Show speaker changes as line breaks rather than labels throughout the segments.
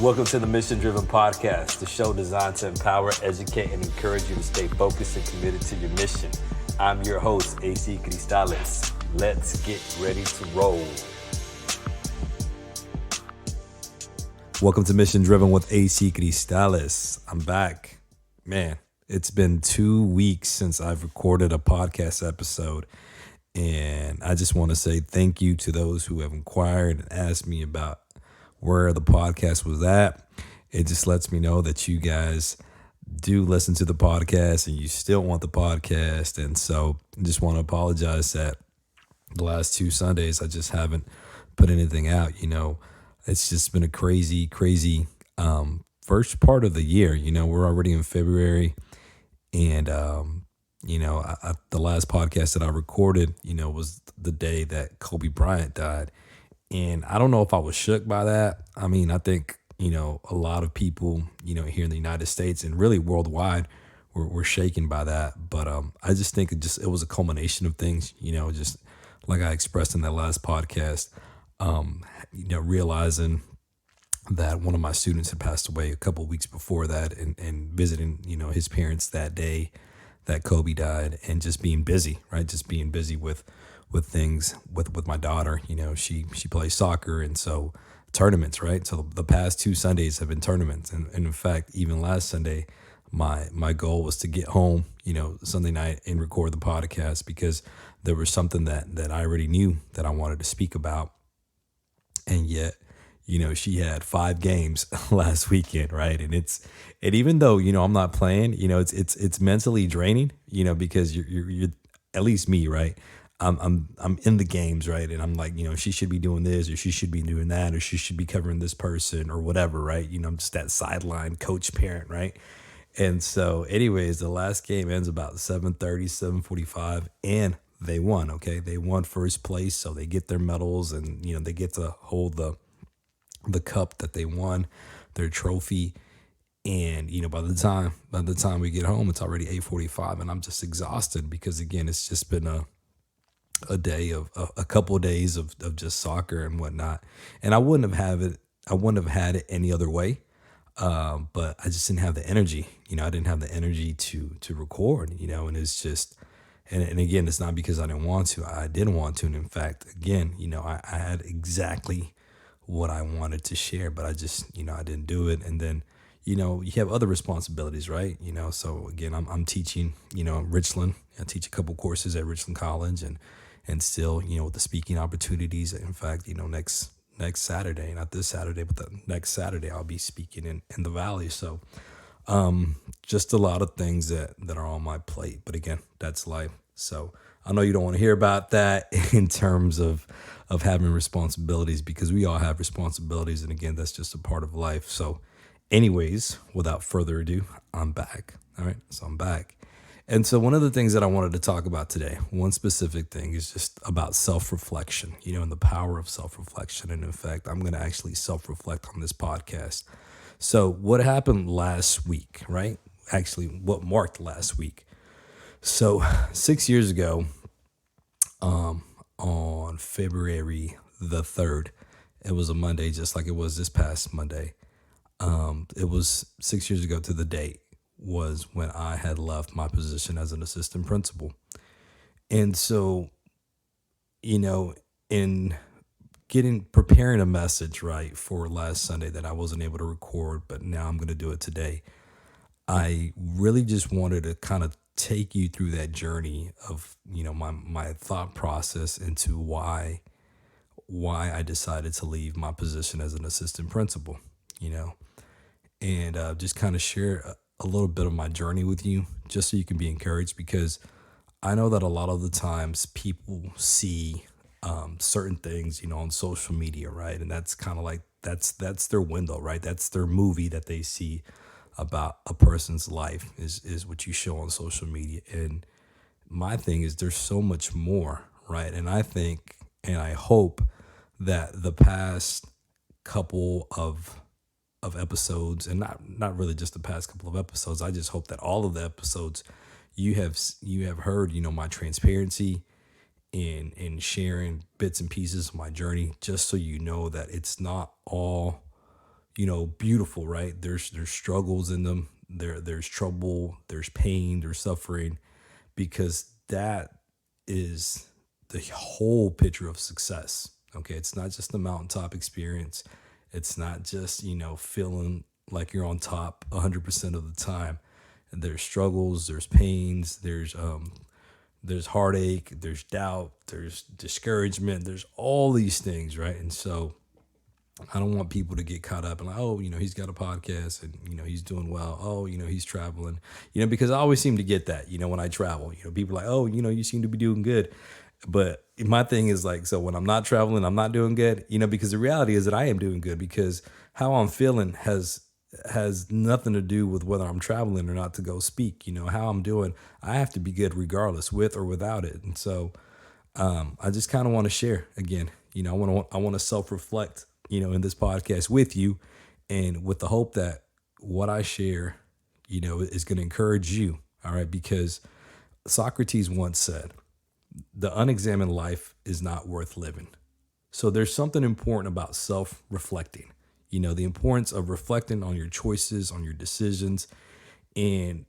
Welcome to the Mission Driven Podcast, the show designed to empower, educate, and encourage you to stay focused and committed to your mission. I'm your host, AC Cristales. Let's get ready to roll. Welcome to Mission Driven with AC Cristales. I'm back. Man, it's been 2 weeks since I've recorded a podcast episode. And I just want to say thank you to those who have inquired and asked me about where the podcast was at. It just lets me know that you guys do listen to the podcast and you still want the podcast. And so I just want to apologize that the last 2 Sundays I just haven't put anything out. You know, it's just been a crazy first part of the year. You know, we're already in February, and the last podcast that I recorded, was the day that Kobe Bryant died. And I don't know if I was shook by that. I mean, I think, a lot of people, here in the United States and really worldwide were shaken by that. But I just think it was a culmination of things, just like I expressed in that last podcast, realizing that one of my students had passed away a couple of weeks before that, and visiting, his parents that day that Kobe died, and just being busy, right? Just being busy with things with my daughter. She plays soccer, and so tournaments, right? So the past 2 Sundays have been tournaments, and in fact, even last Sunday, my goal was to get home, Sunday night, and record the podcast, because there was something that I already knew that I wanted to speak about, and yet, she had 5 games last weekend, right? And even though, I'm not playing, it's mentally draining, because you're at least me, right? I'm in the games, right? And I'm like, she should be doing this, or she should be doing that, or she should be covering this person, or whatever, right? I'm just that sideline coach parent, right? And so anyways, the last game ends about 7:30, 7:45, and they won, okay? They won first place, so they get their medals, and, they get to hold the cup that they won, their trophy. And, by the time we get home, it's already 8:45, and I'm just exhausted, because again, it's just been a day of a couple of days of just soccer and whatnot. And I wouldn't have had it any other way. But I just didn't have the energy, I didn't have the energy to record, and it's just, and again, it's not because I didn't want to. I didn't want to. And in fact, again, I had exactly what I wanted to share, but I just, I didn't do it. And then, you have other responsibilities, right? So again, I'm teaching, Richland. I teach a couple courses at Richland College, and still, with the speaking opportunities. In fact, next Saturday, not this Saturday, but the next Saturday, I'll be speaking in the Valley. So, just a lot of things that are on my plate, but again, that's life. So I know you don't want to hear about that in terms of having responsibilities, because we all have responsibilities. And again, that's just a part of life. So anyways, without further ado, I'm back. All right. So I'm back. And so one of the things that I wanted to talk about today, one specific thing, is just about self-reflection, and the power of self-reflection. And in fact, I'm going to actually self-reflect on this podcast. So what happened last week, right? Actually, what marked last week. So 6 years ago, on February the 3rd, it was a Monday, just like it was this past Monday. It was 6 years ago to the date was when I had left my position as an assistant principal. And so, in preparing a message, right, for last Sunday that I wasn't able to record, but now I'm going to do it today, I really just wanted to kind of take you through that journey of, my thought process into why I decided to leave my position as an assistant principal, and just kind of share a little bit of my journey with you, just so you can be encouraged, because I know that a lot of the times people see certain things, on social media, right? And that's kind of like, that's their window, right? That's their movie that they see about a person's life is what you show on social media. And my thing is, there's so much more, right? And I think, and I hope that the past couple of episodes, and not really just the past couple of episodes, I just hope that all of the episodes you have heard, my transparency in sharing bits and pieces of my journey, just so you know that it's not all, beautiful, right? There's struggles in them. There's trouble, there's pain, there's suffering, because that is the whole picture of success. Okay, it's not just the mountaintop experience. It's not just feeling like you're on top 100% of the time. And there's struggles, there's pains, there's heartache, there's doubt, there's discouragement, there's all these things, right? And so I don't want people to get caught up and like, oh, he's got a podcast and, he's doing well. Oh, he's traveling, because I always seem to get that, when I travel, people are like, oh, you seem to be doing good. But my thing is like, so when I'm not traveling, I'm not doing good, because the reality is that I am doing good, because how I'm feeling has nothing to do with whether I'm traveling or not to go speak. How I'm doing, I have to be good regardless, with or without it. And so I just kind of want to share again, I want to self-reflect, in this podcast with you, and with the hope that what I share, is going to encourage you. All right. Because Socrates once said, the unexamined life is not worth living. So there's something important about self-reflecting, the importance of reflecting on your choices, on your decisions, and,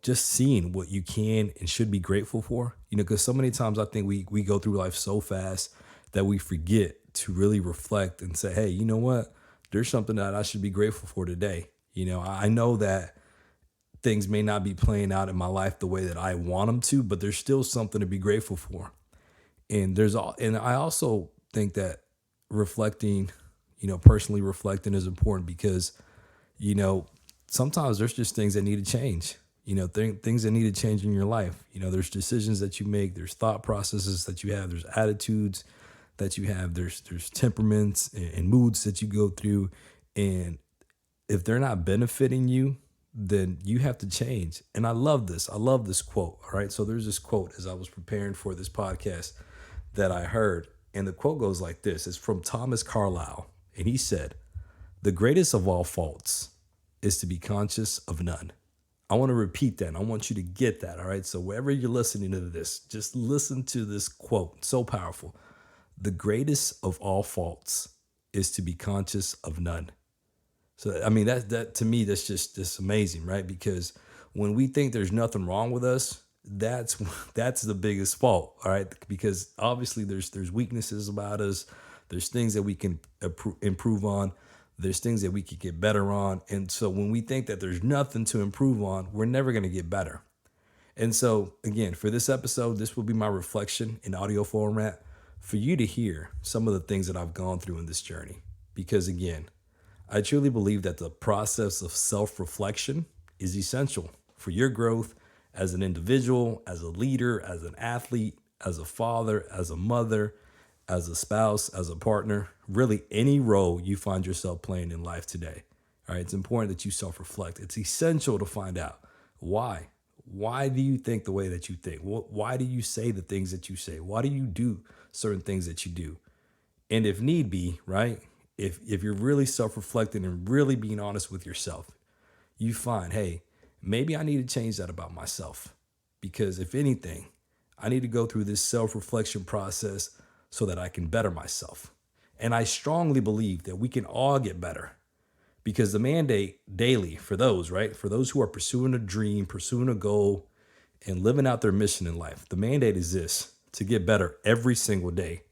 just seeing what you can and should be grateful for, because so many times I think we go through life so fast that we forget to really reflect and say, hey, you know what? There's something that I should be grateful for today. I know that things may not be playing out in my life the way that I want them to, but there's still something to be grateful for. And I also think that reflecting, personally reflecting is important because, sometimes there's just things that need to change, things that need to change in your life. There's decisions that you make, there's thought processes that you have, there's attitudes that you have, there's temperaments and moods that you go through. And if they're not benefiting you, then you have to change. And I love this. I love this quote. All right. So there's this quote as I was preparing for this podcast that I heard. And the quote goes like this. It's from Thomas Carlyle. And he said, the greatest of all faults is to be conscious of none. I want to repeat that. I want you to get that. All right. So wherever you're listening to this, just listen to this quote. So powerful. The greatest of all faults is to be conscious of none. So, I mean, that to me, that's amazing, right? Because when we think there's nothing wrong with us, that's the biggest fault, all right? Because obviously there's weaknesses about us. There's things that we can improve on. There's things that we could get better on. And so when we think that there's nothing to improve on, we're never going to get better. And so, again, for this episode, this will be my reflection in audio format for you to hear some of the things that I've gone through in this journey. Because, again, I truly believe that the process of self-reflection is essential for your growth as an individual, as a leader, as an athlete, as a father, as a mother, as a spouse, as a partner, really any role you find yourself playing in life today. All right, it's important that you self-reflect. It's essential to find out why. Why do you think the way that you think? Why do you say the things that you say? Why do you do certain things that you do? And if need be, right, if you're really self-reflecting and really being honest with yourself, you find, hey, maybe I need to change that about myself. Because if anything, I need to go through this self-reflection process so that I can better myself. And I strongly believe that we can all get better. Because the mandate daily for those, right, for those who are pursuing a dream, pursuing a goal, and living out their mission in life, the mandate is this: to get better every single day,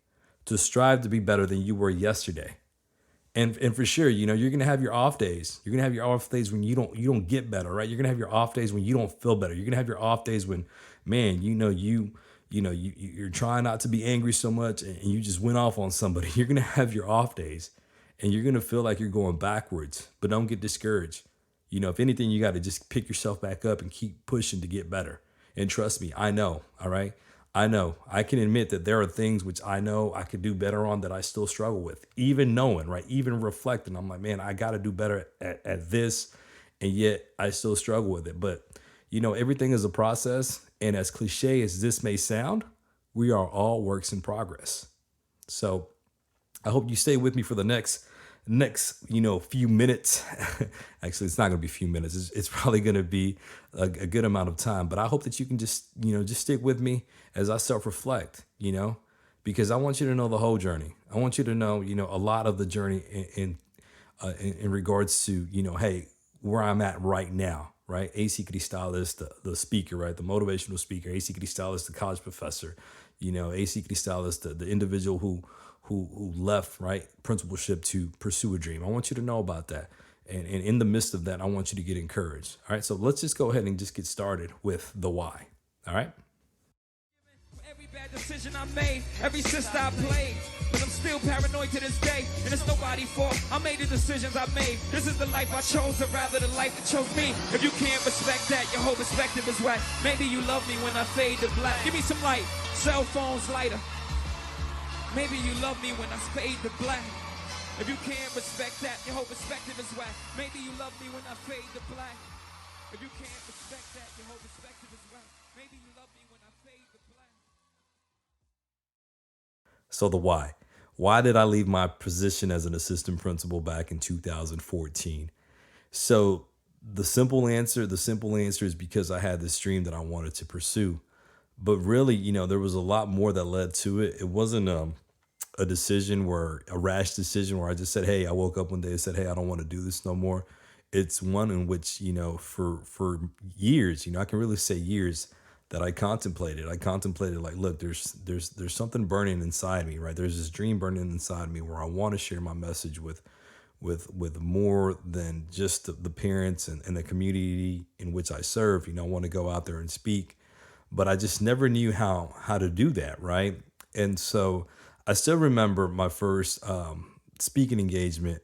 to strive to be better than you were yesterday. And for sure, you're gonna have your off days. You're gonna have your off days when you don't get better, right? You're gonna have your off days when you don't feel better. You're gonna have your off days when, man, you're trying not to be angry so much and you just went off on somebody. You're gonna have your off days. And you're going to feel like you're going backwards, but don't get discouraged. If anything, you got to just pick yourself back up and keep pushing to get better. And trust me, I know, all right? I know. I can admit that there are things which I know I could do better on that I still struggle with. Even knowing, right? Even reflecting, I'm like, man, I got to do better at this. And yet I still struggle with it. But, everything is a process. And as cliche as this may sound, we are all works in progress. So I hope you stay with me for the next few minutes. Actually, it's not going to be a few minutes. It's probably going to be a good amount of time. But I hope that you can just stick with me as I self-reflect, because I want you to know the whole journey. I want you to know, a lot of the journey. And in regards to, hey, where I'm at right now, right? AC Cristal is the speaker, right? The motivational speaker. AC Cristal is the college professor. AC Cristal is the individual who left, right, principalship to pursue a dream. I want you to know about that. And in the midst of that, I want you to get encouraged. All right. So let's just go ahead and just get started with the why. All right.
Every bad decision I made, every sister I played, but I'm still paranoid to this day, and it's nobody's fault. I made the decisions I made. This is the life I chose, or rather the life that chose me. If you can't respect that, your whole perspective is whack. Maybe you love me when I fade to black. Give me some light, cell phones lighter. Maybe you love me when I fade to black. If you can't respect that, your whole perspective is whack. Maybe you love me when I fade to black. If you can't respect that, your whole perspective is whack. Maybe you love me when I fade to black.
So the why. Why did I leave my position as an assistant principal back in 2014? So the simple answer is because I had this dream that I wanted to pursue. But really, there was a lot more that led to it. It wasn't a rash decision where I just said, "Hey," I woke up one day and said, "Hey, I don't want to do this no more." It's one in which, for years, I can really say years that I contemplated. I contemplated like, look, there's something burning inside me, right? There's this dream burning inside me where I want to share my message with more than just the parents and the community in which I serve. I want to go out there and speak, but I just never knew how to do that, right? And so I still remember my first speaking engagement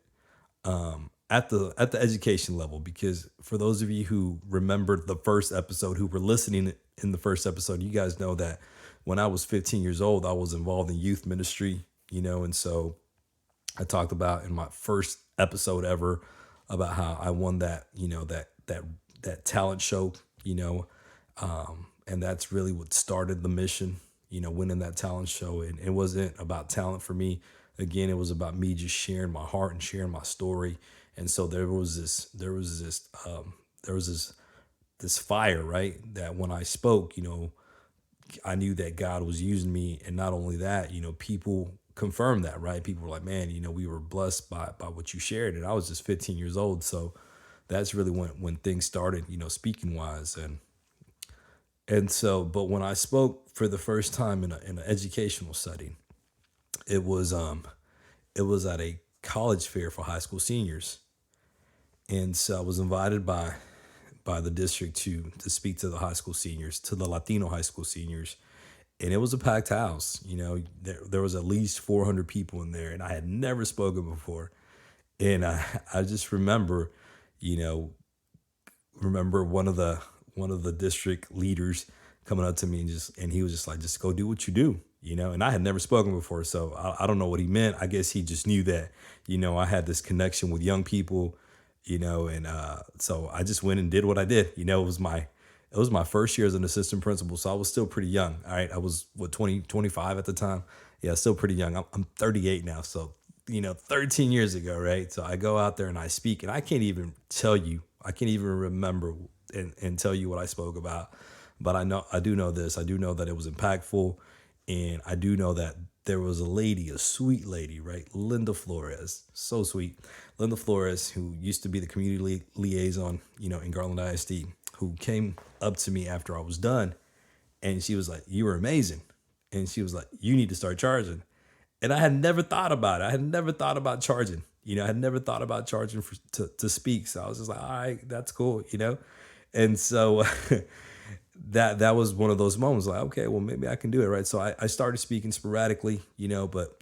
at the education level, because for those of you who remembered the first episode, who were listening in the first episode, you guys know that when I was 15 years old, I was involved in youth ministry, and so I talked about in my first episode ever about how I won that, that talent show, and that's really what started the mission, winning that talent show. And it wasn't about talent for me. Again, it was about me just sharing my heart and sharing my story. And so there was this fire, right? That when I spoke, I knew that God was using me. And not only that, people confirmed that, right? People were like, man, we were blessed by what you shared. And I was just 15 years old. So that's really when things started, speaking wise. And so, but when I spoke for the first time in an educational setting, it was at a college fair for high school seniors. And so I was invited by the district to speak to the high school seniors, to the Latino high school seniors. And it was a packed house. There was at least 400 people in there, and I had never spoken before. And I just you know, remember one of the district leaders coming up to me and he was just like, just go do what you do, and I had never spoken before. So I don't know what he meant. I guess he just knew that, I had this connection with young people, and so I just went and did what I did. It was my first year as an assistant principal. So I was still pretty young. All right. I was 25 at the time. Yeah, still pretty young. I'm 38 now. So, 13 years ago. Right. So I go out there and I speak, and I can't even remember and tell you what I spoke about. But I do know this. I do know that it was impactful. And I do know that there was a sweet lady, right? Linda Flores, so sweet. Linda Flores, who used to be the community liaison, in Garland ISD, who came up to me after I was done. And she was like, "You were amazing." And she was like, "You need to start charging." And I had never thought about it. I had never thought about charging. I had never thought about charging to speak. So I was just like, all right, that's cool. And so that was one of those moments like, okay, well, maybe I can do it. Right. So I started speaking sporadically, but,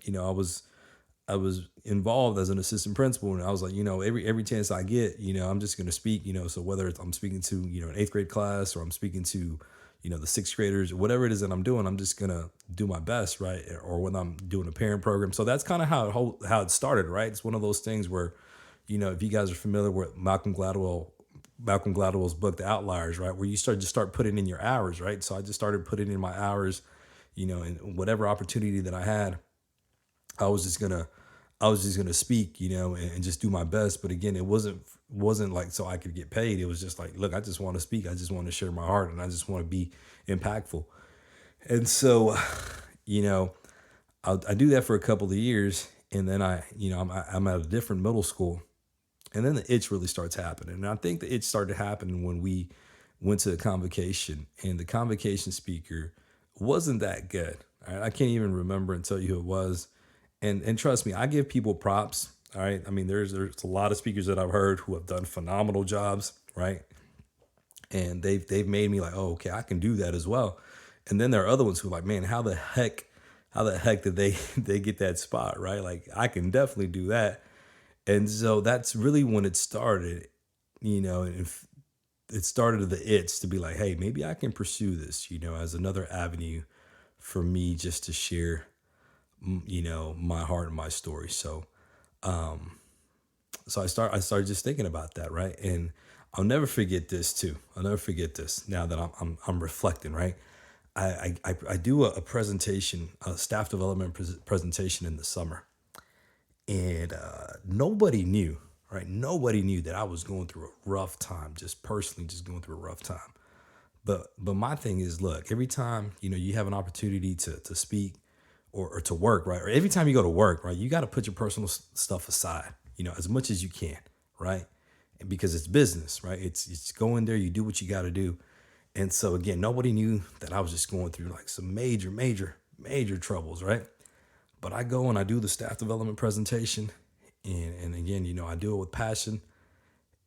I was involved as an assistant principal, and I was like, every chance I get, I'm just going to speak, so whether I'm speaking to, an eighth grade class, or I'm speaking to, the sixth graders, or whatever it is that I'm doing, I'm just going to do my best. Right. Or when I'm doing a parent program. So that's kind of how it started. Right. It's one of those things where, if you guys are familiar with Malcolm Gladwell's book, The Outliers, right, where you start putting in your hours, right? So I just started putting in my hours, and whatever opportunity that I had, I was just gonna speak, and just do my best. But again, it wasn't like so I could get paid. It was just like, look, I just want to speak. I just want to share my heart, and I just want to be impactful. And so, I do that for a couple of years, and then I'm at a different middle school, And then the itch really starts happening. And I think the itch started happening when we went to the convocation, and the convocation speaker wasn't that good. All right? I can't even remember and tell you who it was. And trust me, I give people props. All right. I mean, there's a lot of speakers that I've heard who have done phenomenal jobs, right? And they've made me like, oh, okay, I can do that as well. And then there are other ones who are like, man, how the heck did they they get that spot, right? Like I can definitely do that. And so that's really when it started, and it started the itch to be like, hey, maybe I can pursue this, as another avenue for me just to share, my heart and my story. So I started just thinking about that, right? And I'll never forget this too. I'll never forget this now that I'm reflecting, right? I do a presentation, a staff development presentation in the summer, and nobody knew, right? Nobody knew that I was going through a rough time, just personally, just going through a rough time. But my thing is, look, every time you have an opportunity to speak or to work, right? Or every time you go to work, right, you got to put your personal stuff aside, as much as you can, right? And because it's business, right? It's go in there, you do what you got to do. And so again, nobody knew that I was just going through like some major, major, major troubles, right? But I go and I do the staff development presentation, and again, I do it with passion.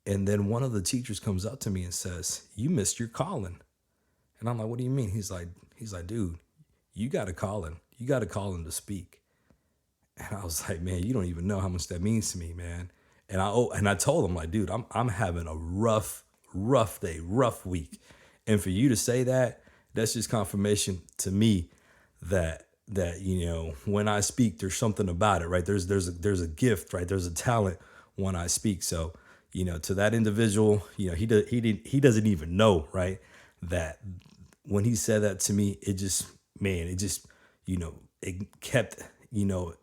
And then one of the teachers comes up to me and says, "You missed your calling." And I'm like, "What do you mean?" He's like, "Dude, you got a calling. You got a calling to speak." And I was like, "Man, you don't even know how much that means to me, man." And I told him like, "Dude, I'm having a rough day, rough week." And for you to say that, that's just confirmation to me that when I speak, there's something about it, right? There's a gift, right? There's a talent when I speak. So, to that individual, he doesn't even know, right? That when he said that to me, it just, man, it kept,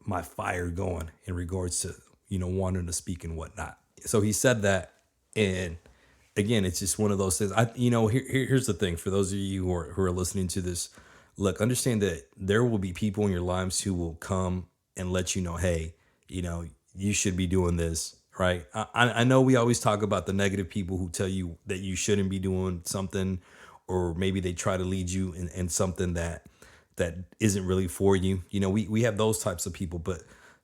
my fire going in regards to, wanting to speak and whatnot. So he said that, and again, it's just one of those things. Here's the thing for those of you who are listening to this. Look, understand that there will be people in your lives who will come and let you know, hey, you should be doing this, right? I know we always talk about the negative people who tell you that you shouldn't be doing something, or maybe they try to lead you in something that isn't really for you. We have those types of people,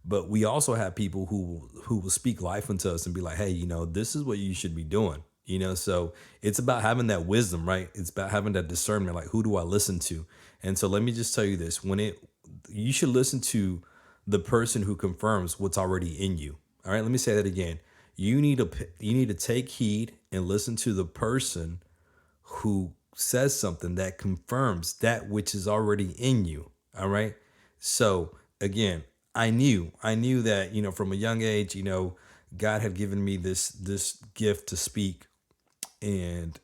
but we also have people who will speak life into us and be like, hey, this is what you should be doing. So it's about having that wisdom, right? It's about having that discernment, like who do I listen to? And so let me just tell you this, you should listen to the person who confirms what's already in you. All right, let me say that again. You need to take heed and listen to the person who says something that confirms that which is already in you. All right. So again, I knew that, from a young age, God had given me this gift to speak, and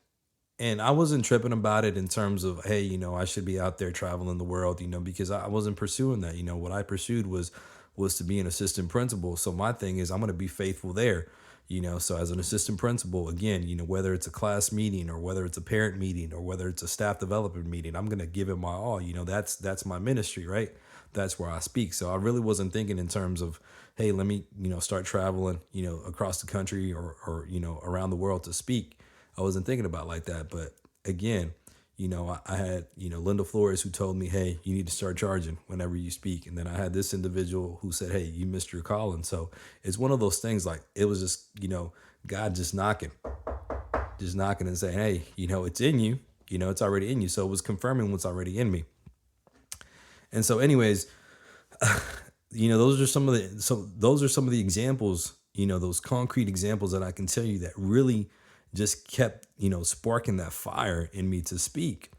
I wasn't tripping about it in terms of, hey, I should be out there traveling the world, because I wasn't pursuing that. What I pursued was to be an assistant principal. So my thing is I'm going to be faithful there. So as an assistant principal, again, whether it's a class meeting or whether it's a parent meeting or whether it's a staff development meeting, I'm going to give it my all. That's my ministry, right? That's where I speak. So I really wasn't thinking in terms of, hey, let me, start traveling, across the country or around the world to speak. I wasn't thinking about like that. But again, I had, Linda Flores who told me, hey, you need to start charging whenever you speak. And then I had this individual who said, hey, you missed your calling. So it's one of those things, like it was just, God just knocking and saying, hey, it's in you, it's already in you. So it was confirming what's already in me. And so anyways, those are some of the examples, those concrete examples that I can tell you that really just kept, sparking that fire in me to speak.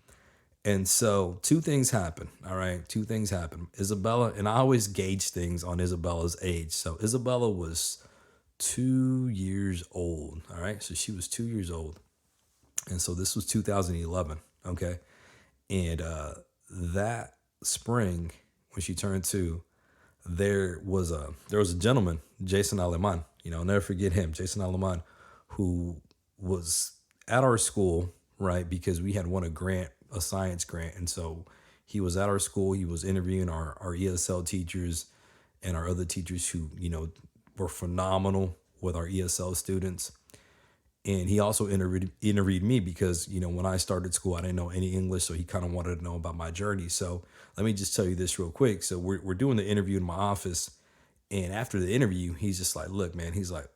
And so two things happen. All right. Two things happen. Isabella, and I always gauge things on Isabella's age. So Isabella was 2 years old. All right. So she was 2 years old. And so this was 2011. Okay. And that spring, when she turned 2, there was a gentleman, Jason Aleman, I'll never forget him, Jason Aleman, who was at our school, right? Because we had won a science grant. And so he was at our school. He was interviewing our ESL teachers and our other teachers who, were phenomenal with our ESL students. And he also interviewed me because, when I started school, I didn't know any English. So he kind of wanted to know about my journey. So let me just tell you this real quick. So we're doing the interview in my office. And after the interview, he's just like, look, man, he's like,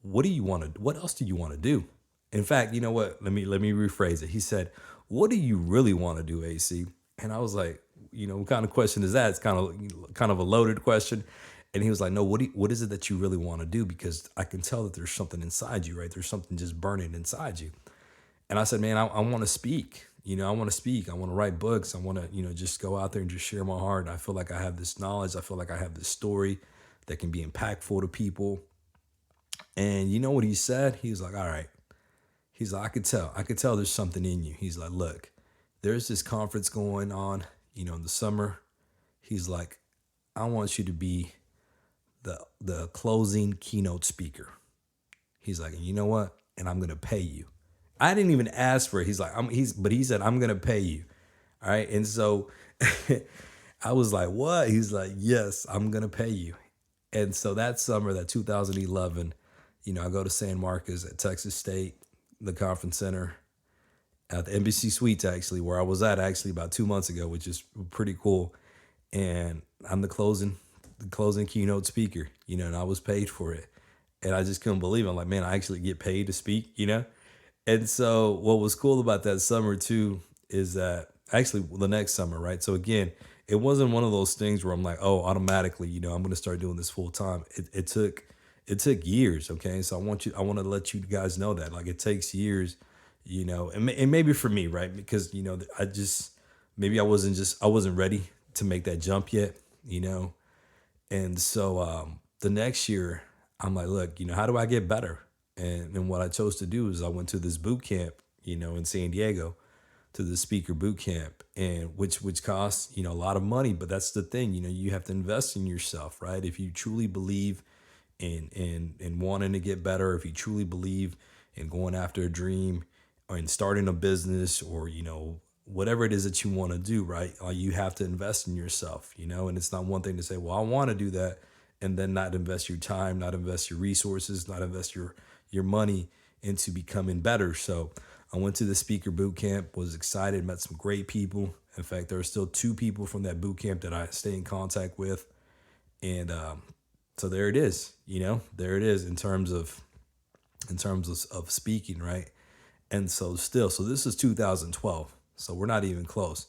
what else do you want to do? In fact, you know what? Let me rephrase it. He said, what do you really want to do, AC? And I was like, what kind of question is that? It's kind of a loaded question. And he was like, no, what is it that you really want to do? Because I can tell that there's something inside you, right? There's something just burning inside you. And I said, man, I want to speak. I want to speak. I want to write books. I want to, just go out there and just share my heart. And I feel like I have this knowledge. I feel like I have this story that can be impactful to people. And you know what he said? He was like, all right. He's like, I could tell there's something in you. He's like, look, there's this conference going on, in the summer. He's like, I want you to be the closing keynote speaker. He's like, and you know what? And I'm going to pay you. I didn't even ask for it. He's like, but he said, I'm going to pay you. All right. And so I was like, what? He's like, yes, I'm going to pay you. And so that summer, that 2011, I go to San Marcos at Texas State, the conference center at the Embassy Suites, actually, where I was at actually about 2 months ago, which is pretty cool. And I'm the closing keynote speaker, and I was paid for it. And I just couldn't believe it. I'm like, man, I actually get paid to speak, And so what was cool about that summer too is that actually the next summer, right? So again, it wasn't one of those things where I'm like, oh, automatically, I'm going to start doing this full time. It took years. Okay. So I want to let you guys know that, like, it takes years, and maybe for me, right? Because, maybe I wasn't ready to make that jump yet, And so the next year I'm like, look, how do I get better? And what I chose to do is I went to this boot camp, in San Diego, to the speaker boot camp, and which costs, a lot of money. But that's the thing, you have to invest in yourself, right? If you truly believe in wanting to get better, if you truly believe in going after a dream or in starting a business, or, whatever it is that you want to do, right? You have to invest in yourself, and it's not one thing to say, well, I want to do that, and then not invest your time, not invest your resources, not invest your money into becoming better. So I went to the speaker boot camp, was excited, met some great people. In fact, there are still 2 people from that boot camp that I stay in contact with. And so there it is, there it is in terms of speaking, right? And so this is 2012. So we're not even close.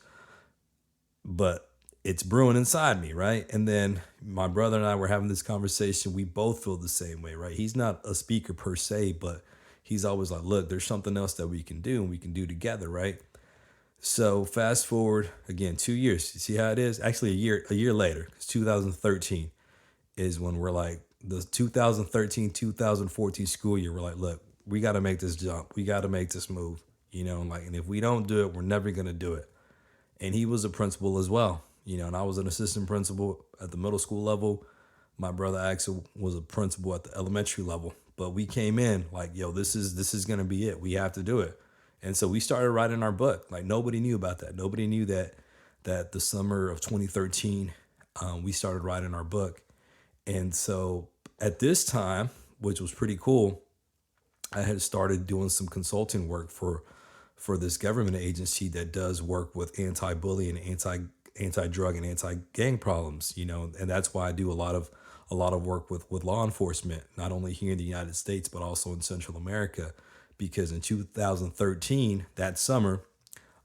But it's brewing inside me, right? And then my brother and I were having this conversation. We both feel the same way, right? He's not a speaker per se, but he's always like, look, there's something else that we can do, and we can do together, right? So fast forward again, 2 years. You see how it is? Actually, a year later, because 2013 is when we're like, the 2013-2014 school year, we're like, look, we got to make this jump. We got to make this move, and if we don't do it, we're never going to do it. And he was a principal as well, and I was an assistant principal at the middle school level. My brother Axel was a principal at the elementary level. But we came in like, yo, this is going to be it. We have to do it. And so we started writing our book. Like, nobody knew about that. Nobody knew that the summer of 2013, we started writing our book. And so at this time, which was pretty cool, I had started doing some consulting work for this government agency that does work with anti-bullying, anti-drug, and anti-gang problems, and that's why I do a lot of work with law enforcement, not only here in the United States, but also in Central America, because in 2013, that summer,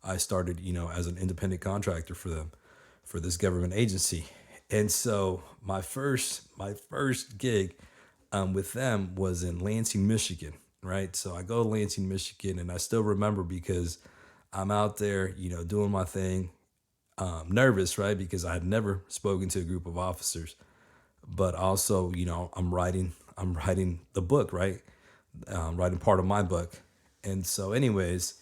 I started, as an independent contractor for them, for this government agency. And so my first gig with them was in Lansing, Michigan, right? So I go to Lansing, Michigan, and I still remember because I'm out there, doing my thing, nervous, right? Because I had never spoken to a group of officers, but also, I'm writing the book, right? Writing part of my book. And so anyways,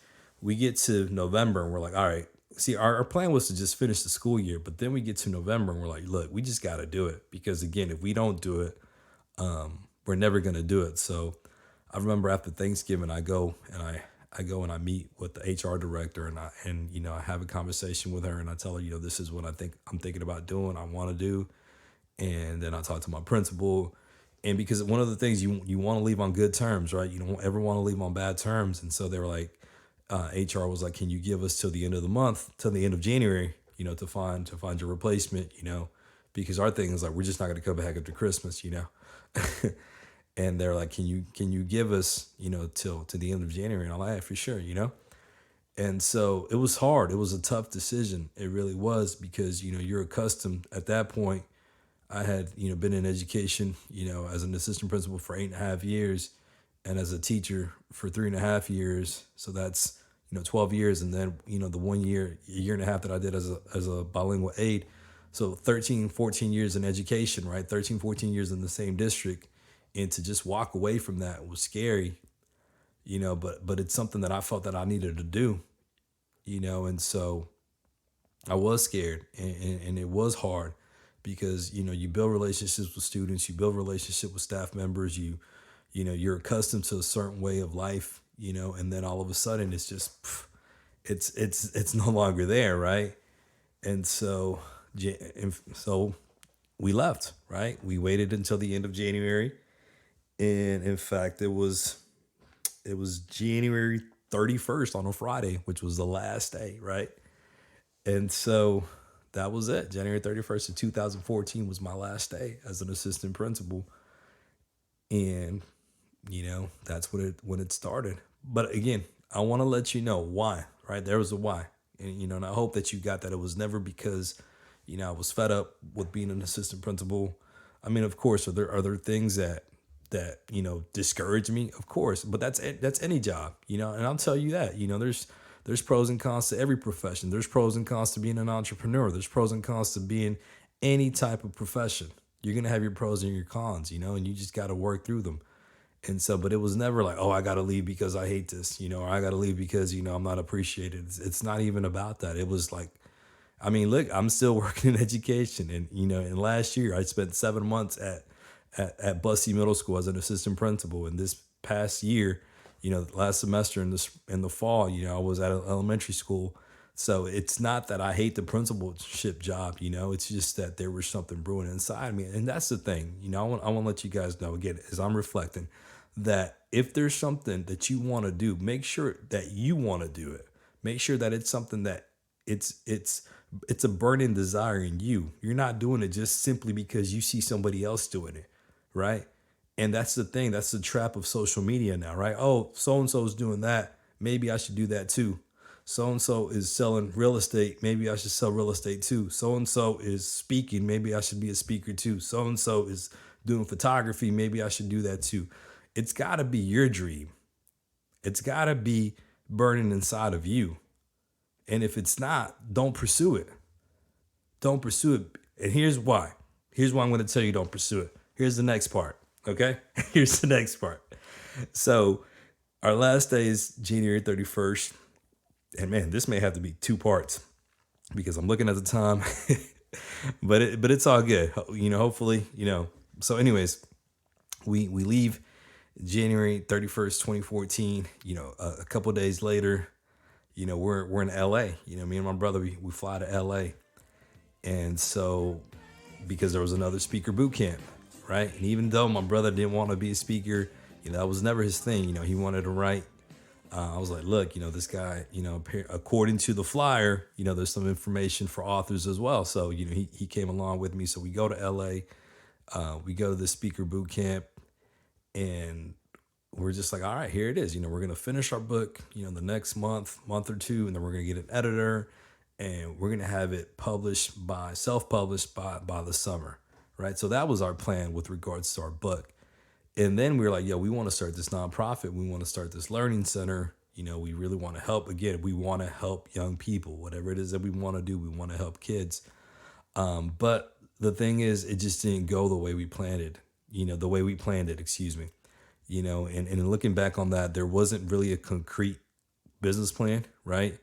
we get to November and we're like, all right, see, our plan was to just finish the school year, but then we get to November and we're like, look, we just got to do it, because again, if we don't do it, we're never going to do it. So I remember after Thanksgiving, I go and I meet with the HR director, and I have a conversation with her, and I tell her, this is what I'm thinking about doing, I want to do. And then I talk to my principal, And because one of the things you want to leave on good terms, right? You don't ever want to leave on bad terms. And so they were like, HR was like, can you give us till the end of the month, till the end of January, to find your replacement, because our thing is like, we're just not going to come back after Christmas. And they're like, can you give us, till to the end of January? And I'm like, yeah, for sure. And so it was hard. It was a tough decision. It really was, because, you're accustomed at that point. I had, been in education, as an assistant principal for 8.5 years, and as a teacher for 3.5 years. So that's, 12 years. And then, the 1 year, a year and a half that I did as a bilingual aide. So 13, 14 years in education, right? 13, 14 years in the same district. And to just walk away from that was scary, but it's something that I felt that I needed to do, and so I was scared, and it was hard, because, you build relationships with students, you build relationship with staff members, you're accustomed to a certain way of life, and then all of a sudden it's just, it's no longer there. Right. And so, we left, right? We waited until the end of January. And in fact, it was January 31st on a Friday, which was the last day, right? And so that was it. January 31st of 2014 was my last day as an assistant principal. And, that's when it started. But again, I want to let you know why, right? There was a why. And, and I hope that you got that it was never because, I was fed up with being an assistant principal. I mean, of course, are there things that discourage me? Of course, but that's any job, and I'll tell you that, there's pros and cons to every profession. There's pros and cons to being an entrepreneur. There's pros and cons to being any type of profession. You're going to have your pros and your cons, and you just got to work through them. And so, but it was never like, oh, I got to leave because I hate this, or I got to leave because, I'm not appreciated. It's not even about that. It was like, I mean, look, I'm still working in education. And, and last year I spent 7 months at Bussy Middle School as an assistant principal. And this past year, last semester in the fall, I was at an elementary school. So it's not that I hate the principalship job, it's just that there was something brewing inside me. And that's the thing, I want to let you guys know, again, as I'm reflecting, that if there's something that you want to do, make sure that you want to do it. Make sure that it's something that it's a burning desire in you. You're not doing it just simply because you see somebody else doing it, right? And that's the thing. That's the trap of social media now, right? Oh, so-and-so is doing that. Maybe I should do that too. So-and-so is selling real estate. Maybe I should sell real estate too. So-and-so is speaking. Maybe I should be a speaker too. So-and-so is doing photography. Maybe I should do that too. It's got to be your dream. It's got to be burning inside of you. And if it's not, don't pursue it. Don't pursue it. And here's why. Here's why I'm going to tell you don't pursue it. Here's the next part. Okay? Here's the next part. So our last day is January 31st. And man, this may have to be 2 parts because I'm looking at the time. but it's all good. Hopefully, So anyways, we leave January 31st, 2014. A couple of days later, we're in LA. Me and my brother, we fly to LA. And so because there was another speaker boot camp, right? And even though my brother didn't want to be a speaker, that was never his thing. He wanted to write. I was like, look, this guy, according to the flyer, there's some information for authors as well. So, he came along with me. So we go to LA, we go to the speaker boot camp, and we're just like, all right, here it is. We're going to finish our book, the next month or two, and then we're going to get an editor, and we're going to have it self-published by the summer, right? So that was our plan with regards to our book. And then we were like, we want to start this nonprofit. We want to start this learning center. We really want to help. Again, we want to help young people. Whatever it is that we want to do, we want to help kids. But the thing is, it just didn't go the way we planned it. Excuse me. And looking back on that, there wasn't really a concrete business plan, right?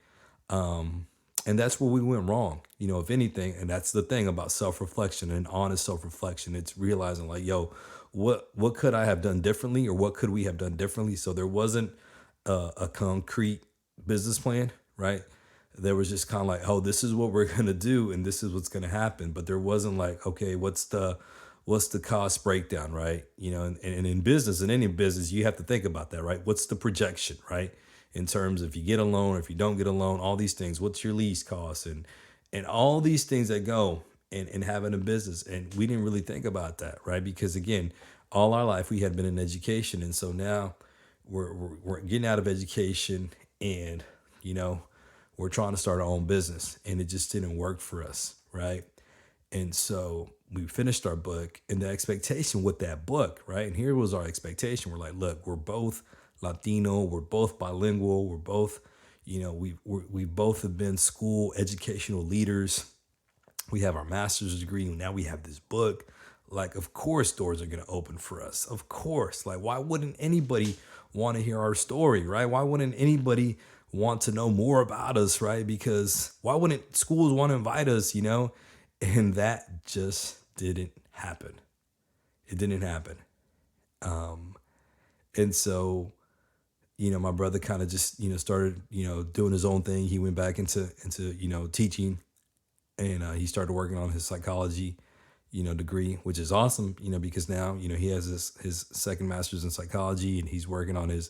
And that's where we went wrong, if anything. And that's the thing about self-reflection and honest self-reflection. It's realizing like, what could I have done differently, or what could we have done differently? So there wasn't a concrete business plan, right? There was just kind of like, oh, this is what we're going to do and this is what's going to happen. But there wasn't like, okay, what's the what's the cost breakdown, right? And in business, in any business, you have to think about that, right? What's the projection, right? In terms of if you get a loan or if you don't get a loan, all these things, what's your lease cost and all these things that go in having a business. And we didn't really think about that, right? Because again, all our life we had been in education. And so now we're getting out of education and, you know, we're trying to start our own business and it just didn't work for us, right? And so we finished our book and the expectation with that book, right? And here was our expectation. We're like, look, we're both Latino, we're both bilingual, we're both, we both have been school educational leaders. We have our master's degree and now we have this book. Like, of course, doors are going to open for us. Of course. Like, why wouldn't anybody want to hear our story, right? Why wouldn't anybody want to know more about us, right? Because why wouldn't schools want to invite us, And that just didn't happen. It didn't happen. And so, my brother kind of just, started, doing his own thing. He went back into teaching and he started working on his psychology, degree, which is awesome, because now, he has his second master's in psychology and he's working on his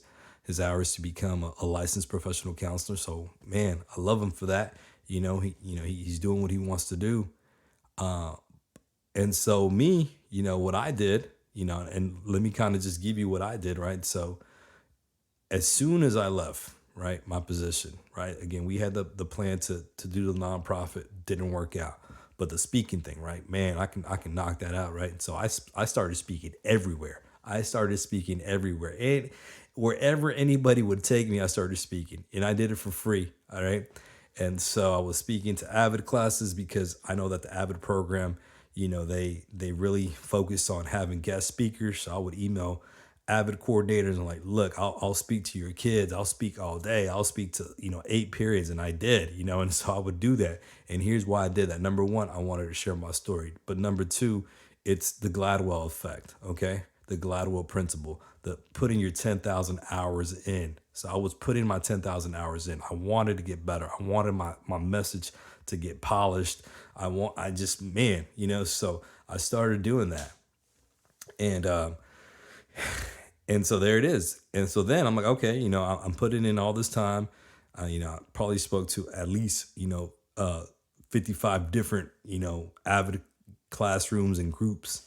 hours to become a licensed professional counselor. So, man, I love him for that. He's doing what he wants to do. And so me, what I did, and let me kind of just give you what I did, right? So as soon as I left, right, my position, right, again, we had the plan to do the nonprofit, didn't work out. But the speaking thing, right, man, I can knock that out, right? And so I started speaking everywhere. And wherever anybody would take me, I started speaking. And I did it for free, all right? And so I was speaking to Avid classes because I know that the Avid program, they really focus on having guest speakers. So I would email Avid coordinators and like, look, I'll speak to your kids. I'll speak all day. I'll speak to, 8 periods. And I did, and so I would do that. And here's why I did that. Number one, I wanted to share my story. But number two, it's the Gladwell effect, okay? The Gladwell principle, the putting your 10,000 hours in. So I was putting my 10,000 hours in. I wanted to get better. I wanted my message to get polished. So I started doing that. And so there it is. And so then I'm like, okay, I'm putting in all this time. I probably spoke to at least, 55 different, Avid classrooms and groups,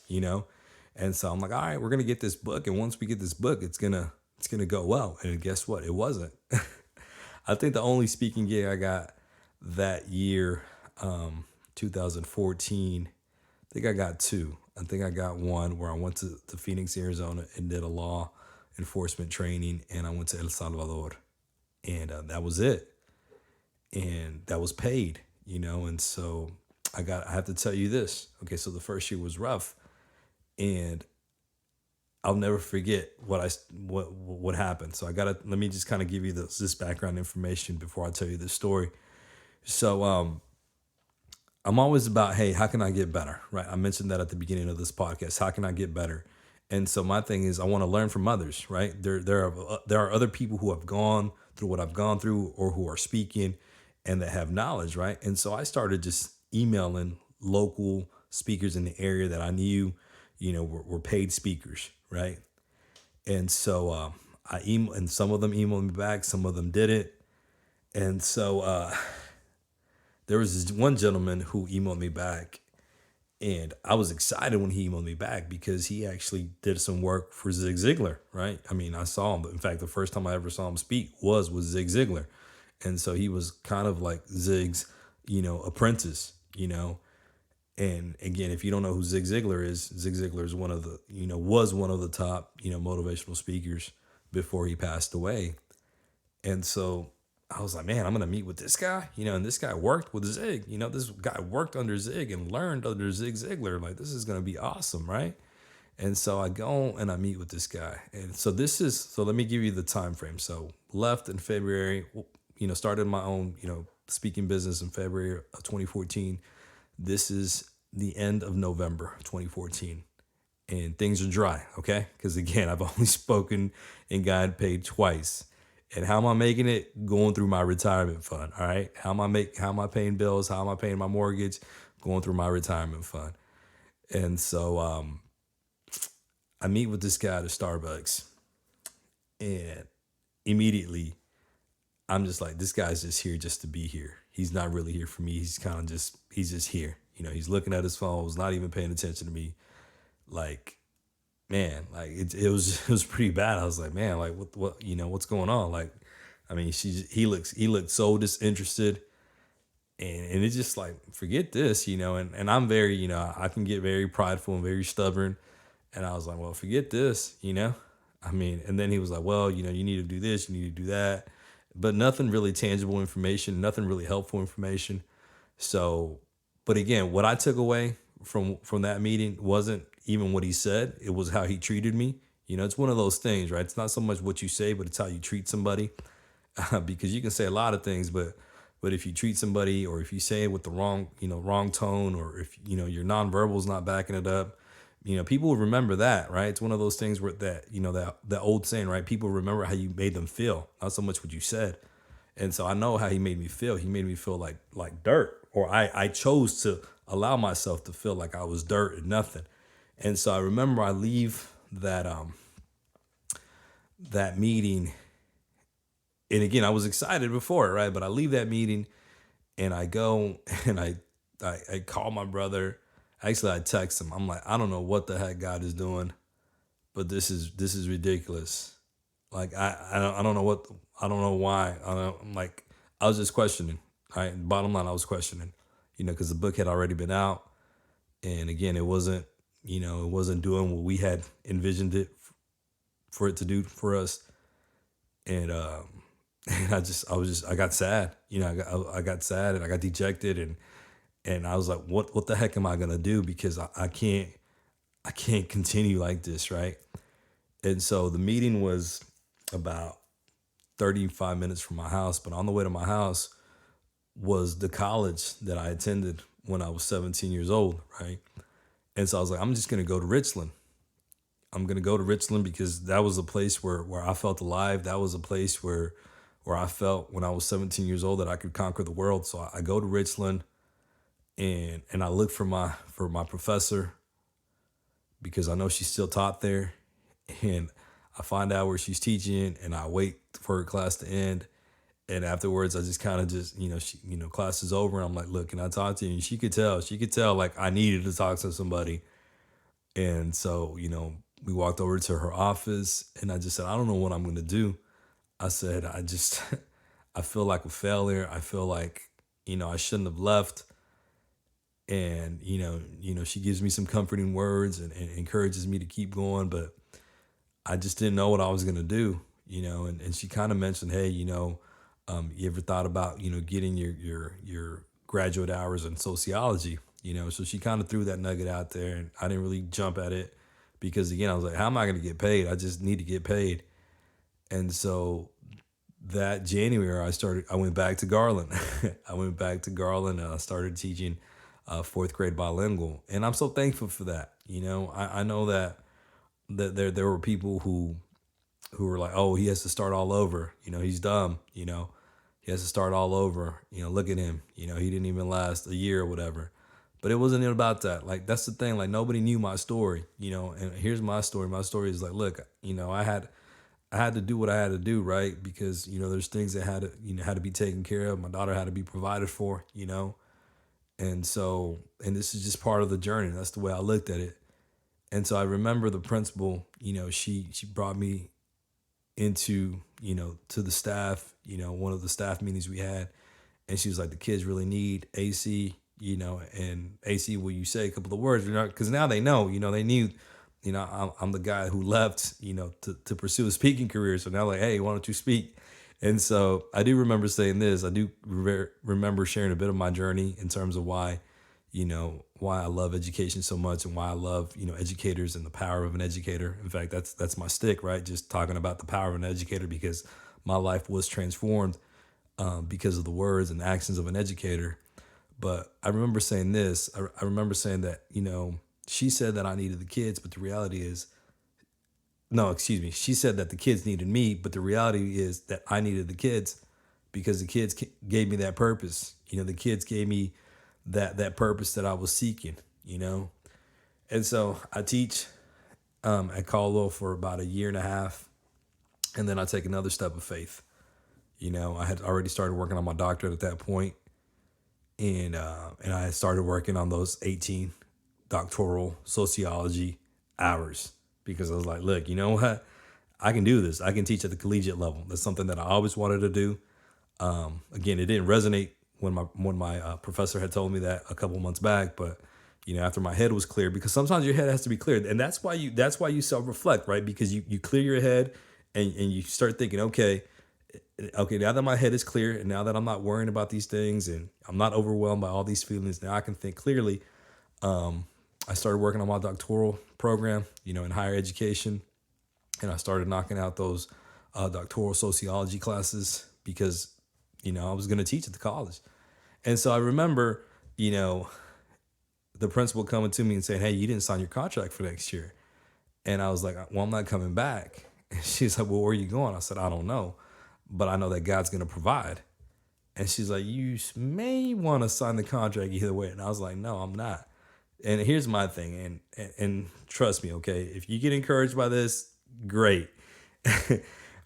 And so I'm like, all right, we're going to get this book. And once we get this book, it's going to go well. And guess what? It wasn't. I think the only speaking gig I got that year, 2014, I think I got 2. I think I got one where I went to Phoenix, Arizona and did a law enforcement training. And I went to El Salvador and that was it. And that was paid, and so I have to tell you this. Okay. So the first year was rough and I'll never forget what happened. So let me just kind of give you this background information before I tell you this story. So, I'm always about, hey, how can I get better? Right. I mentioned that at the beginning of this podcast. How can I get better? And so my thing is I want to learn from others, right? There are other people who have gone through what I've gone through or who are speaking and that have knowledge, right? And so I started just emailing local speakers in the area that I knew, were paid speakers, right? And so and some of them emailed me back, some of them didn't. And so there was this one gentleman who emailed me back, and I was excited when he emailed me back because he actually did some work for Zig Ziglar, right? I mean, I saw him, but in fact, the first time I ever saw him speak was with Zig Ziglar. And so he was kind of like Zig's, apprentice, And again, if you don't know who Zig Ziglar is one of the, was one of the top, motivational speakers before he passed away. And so I was like, man, I'm going to meet with this guy, and this guy worked with Zig, this guy worked under Zig and learned under Zig Ziglar. Like, this is going to be awesome. Right. And so I go and I meet with this guy. And so let me give you the time frame. So left in February, started my own, speaking business in February of 2014. This is the end of November 2014. And things are dry. Okay. Because again, I've only spoken and gotten paid twice. And how am I making it? Going through my retirement fund. All right. How am I paying bills? How am I paying my mortgage? Going through my retirement fund. And so I meet with this guy at a Starbucks, and immediately I'm just like, this guy's just here just to be here. He's not really here for me. He's kind of just, he's just here. He's looking at his phone, was not even paying attention to me. Like, man, like it was pretty bad. I was like, man, like what, what's going on? Like, I mean, he looked so disinterested, and it's just like, forget this, and I'm very, I can get very prideful and very stubborn. And I was like, well, forget this. I mean, and then he was like, well, you need to do this, you need to do that, but nothing really tangible information, nothing really helpful information. So, but again, what I took away from that meeting wasn't even what he said. It was how he treated me. It's one of those things, right? It's not so much what you say, but it's how you treat somebody. Because you can say a lot of things, but if you treat somebody, or if you say it with the wrong tone, or if your nonverbal is not backing it up, people will remember that, right? It's one of those things where that old saying, right? People remember how you made them feel, not so much what you said. And so I know how he made me feel. He made me feel like dirt, or I chose to allow myself to feel like I was dirt and nothing. And so I remember I leave that meeting, and again, I was excited before it, right? But I leave that meeting, and I go and I call my brother. Actually, I text him. I'm like, I don't know what the heck God is doing, but this is ridiculous. Like I don't know what, I don't know why. I was just questioning. Right. Bottom line, I was questioning. Because the book had already been out, and again, it wasn't doing what we had envisioned it for it to do for us. And and I got sad. I got sad, and I got dejected, and I was like, what the heck am I gonna do? Because I can't continue like this, right? And so the meeting was about 35 minutes from my house, but on the way to my house was the college that I attended when I was 17 years old, right? And so I was like, I'm just gonna go to Richland. I'm gonna go to Richland because that was a place where I felt alive. That was a place where I felt when I was 17 years old that I could conquer the world. So I go to Richland, and I look for my professor, because I know she's still taught there, and I find out where she's teaching, and I wait for her class to end. And afterwards, I just kind of class is over, and I'm like, look, can I talk to you? And she could tell like I needed to talk to somebody. And so, we walked over to her office, and I just said, I don't know what I'm going to do. I said, I feel like a failure. I feel like, I shouldn't have left. And, she gives me some comforting words, and encourages me to keep going, but I just didn't know what I was going to do, and she kind of mentioned, hey, you ever thought about, getting your graduate hours in sociology, so she kind of threw that nugget out there, and I didn't really jump at it, because again, I was like, how am I going to get paid? I just need to get paid. And so that January, I went back to Garland. I went back to Garland, and I started teaching fourth grade bilingual. And I'm so thankful for that. I know that there were people who were like, oh, he has to start all over. He's dumb. He has to start all over. Look at him. He didn't even last a year or whatever. But it wasn't about that. Like, that's the thing. Like, nobody knew my story, and here's my story. My story is like, look, I had to do what I had to do, right? Because, there's things that had to be taken care of. My daughter had to be provided for, And so, and this is just part of the journey. That's the way I looked at it. And so I remember the principal, she brought me into, to the staff, one of the staff meetings we had. And she was like, the kids really need AC, and AC, will you say a couple of words? Because now they know, they knew, I'm the guy who left, to pursue a speaking career. So now, like, hey, why don't you speak? And so I do remember saying this. I do remember sharing a bit of my journey in terms of why I love education so much, and why I love, educators and the power of an educator. In fact, that's my stick, right? Just talking about the power of an educator, because my life was transformed because of the words and actions of an educator. But I remember saying this. I remember saying that, she said that I needed the kids, but the reality is, no, excuse me. She said that the kids needed me, but the reality is that I needed the kids, because the kids gave me that purpose. The kids gave me that purpose that I was seeking, And so I teach at Caldwell for about a year and a half, and then I take another step of faith. I had already started working on my doctorate at that point, and I started working on those 18 doctoral sociology hours because I was like, look, you know what? I can do this. I can teach at the collegiate level. That's something that I always wanted to do. Again, it didn't resonate when my professor had told me that a couple months back, but after my head was clear, because sometimes your head has to be cleared, and that's why you self reflect, right? Because you clear your head, and you start thinking, okay, now that my head is clear, and now that I'm not worrying about these things, and I'm not overwhelmed by all these feelings, now I can think clearly. I started working on my doctoral program, in higher education, and I started knocking out those doctoral sociology classes because I was going to teach at the college. And so I remember, you know, the principal coming to me and saying, "Hey, you didn't sign your contract for next year." And I was like, "Well, I'm not coming back." And she's like, "Well, where are you going?" I said, "I don't know, but I know that God's going to provide." And she's like, "You may want to sign the contract either way." And I was like, "No, I'm not." And here's my thing, and trust me, okay, if you get encouraged by this, great.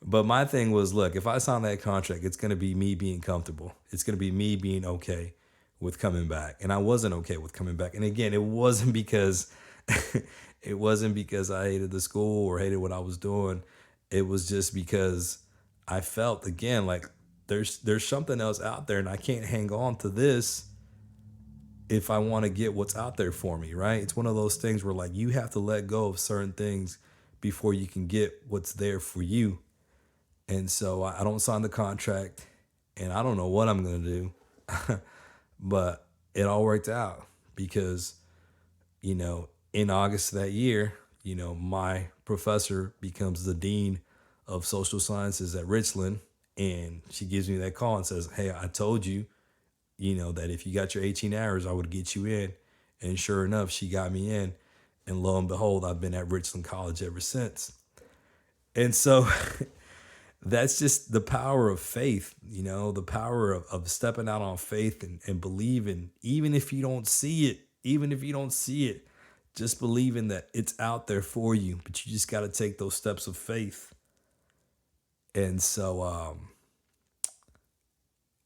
But my thing was, look, if I sign that contract, it's going to be me being comfortable. It's going to be me being okay with coming back. And I wasn't okay with coming back. And again, it wasn't because it wasn't because I hated the school or hated what I was doing. It was just because I felt again like there's something else out there and I can't hang on to this if I want to get what's out there for me, right? It's one of those things where like you have to let go of certain things before you can get what's there for you. And so I don't sign the contract and I don't know what I'm going to do, but it all worked out because, in August of that year, my professor becomes the dean of social sciences at Richland. And she gives me that call and says, "Hey, I told you, that if you got your 18 hours, I would get you in." And sure enough, she got me in. And lo and behold, I've been at Richland College ever since. And so that's just the power of faith, the power of stepping out on faith and believing, even if you don't see it, just believing that it's out there for you, but you just got to take those steps of faith. And so,